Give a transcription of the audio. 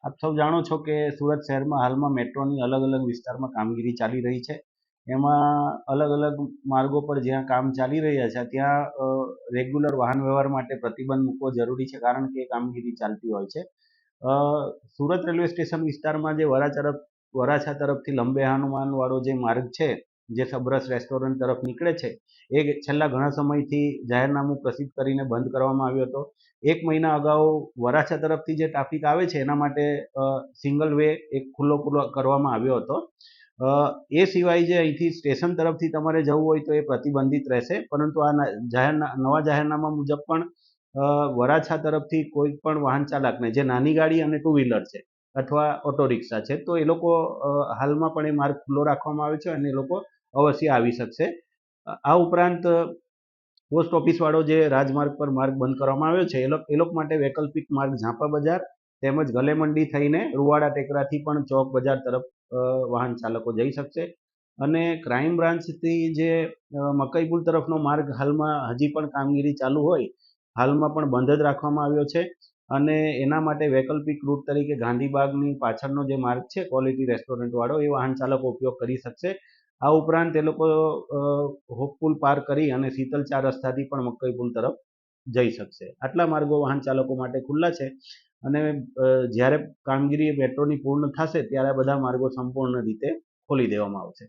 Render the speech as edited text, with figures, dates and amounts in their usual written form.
આપ સૌ જાણો છો કે સુરત શહેરમાં હાલમાં મેટ્રોની અલગ અલગ વિસ્તારમાં કામગીરી ચાલી રહી છે. એમાં અલગ અલગ માર્ગો પર જ્યાં કામ ચાલી રહ્યા છે ત્યાં રેગ્યુલર વાહન વ્યવહાર માટે પ્રતિબંધ મૂકવો જરૂરી છે, કારણ કે કામગીરી ચાલતી હોય છે. સુરત રેલવે સ્ટેશન વિસ્તારમાં જે વરાછા તરફથી લંબે હનુમાન વાળો જે માર્ગ છે, જે સબરસ રેસ્ટોરન્ટ તરફ નીકળે છે, એ છેલ્લા ઘણા સમયથી જાહેરનામું પ્રસિદ્ધ કરીને બંધ કરવામાં આવ્યો હતો. 1 મહિના અગાઉ વરાછા તરફથી જે ટ્રાફિક આવે છે એના માટે સિંગલ વે એક ખુલ્લો કરવામાં આવ્યો હતો. એ સિવાય જે અહીંથી સ્ટેશન તરફથી તમારે જવું હોય તો એ પ્રતિબંધિત રહેશે, પરંતુ આ નવા જાહેરનામા મુજબ પણ વરાછા તરફથી કોઈ પણ વાહન ચાલકને, જે નાની ગાડી અને ટુ વ્હીલર છે અથવા ઓટો રિક્ષા છે, તો એ લોકો હાલમાં પણ એ માર્ગ ખુલ્લો રાખવામાં આવે છે અને એ લોકો અવશ્ય આવી શકશે. આ ઉપરાંત પોસ્ટ ઓફિસ વાળો જે રાજમાર્ગ પર માર્ગ બંધ કરવામાં આવ્યો છે, એ લોકો માટે વૈકલ્પિક માર્ગ ઝાંપા બજાર તેમજ ગલે મંડી થઈને રૂવાડા ટેકરાથી પણ ચોક બજાર તરફ વાહન ચાલકો જઈ શકશે. અને ક્રાઇમ બ્રાન્ચથી જે મકઈપુલ તરફનો માર્ગ હાલમાં હજી પણ કામગીરી ચાલુ હોય, હાલમાં પણ બંધ જ રાખવામાં આવ્યો છે. અને એના માટે વૈકલ્પિક રૂટ તરીકે ગાંધીબાગની પાછળનો જે માર્ગ છે ક્વોલિટી રેસ્ટોરન્ટ વાળો, એ વાહન ચાલકો ઉપયોગ કરી શકશે. આ ઉપરાંત એ લોકો હોપપુલ પાર કરી અને શીતલ 4 રસ્તાથી પણ મકઈપુલ તરફ જઈ શકશે. આટલા માર્ગો વાહન ચાલકો માટે ખુલ્લા છે અને જ્યારે કામગીરી મેટ્રોની પૂર્ણ થશે ત્યારે બધા માર્ગો સંપૂર્ણ રીતે ખોલી દેવામાં આવશે.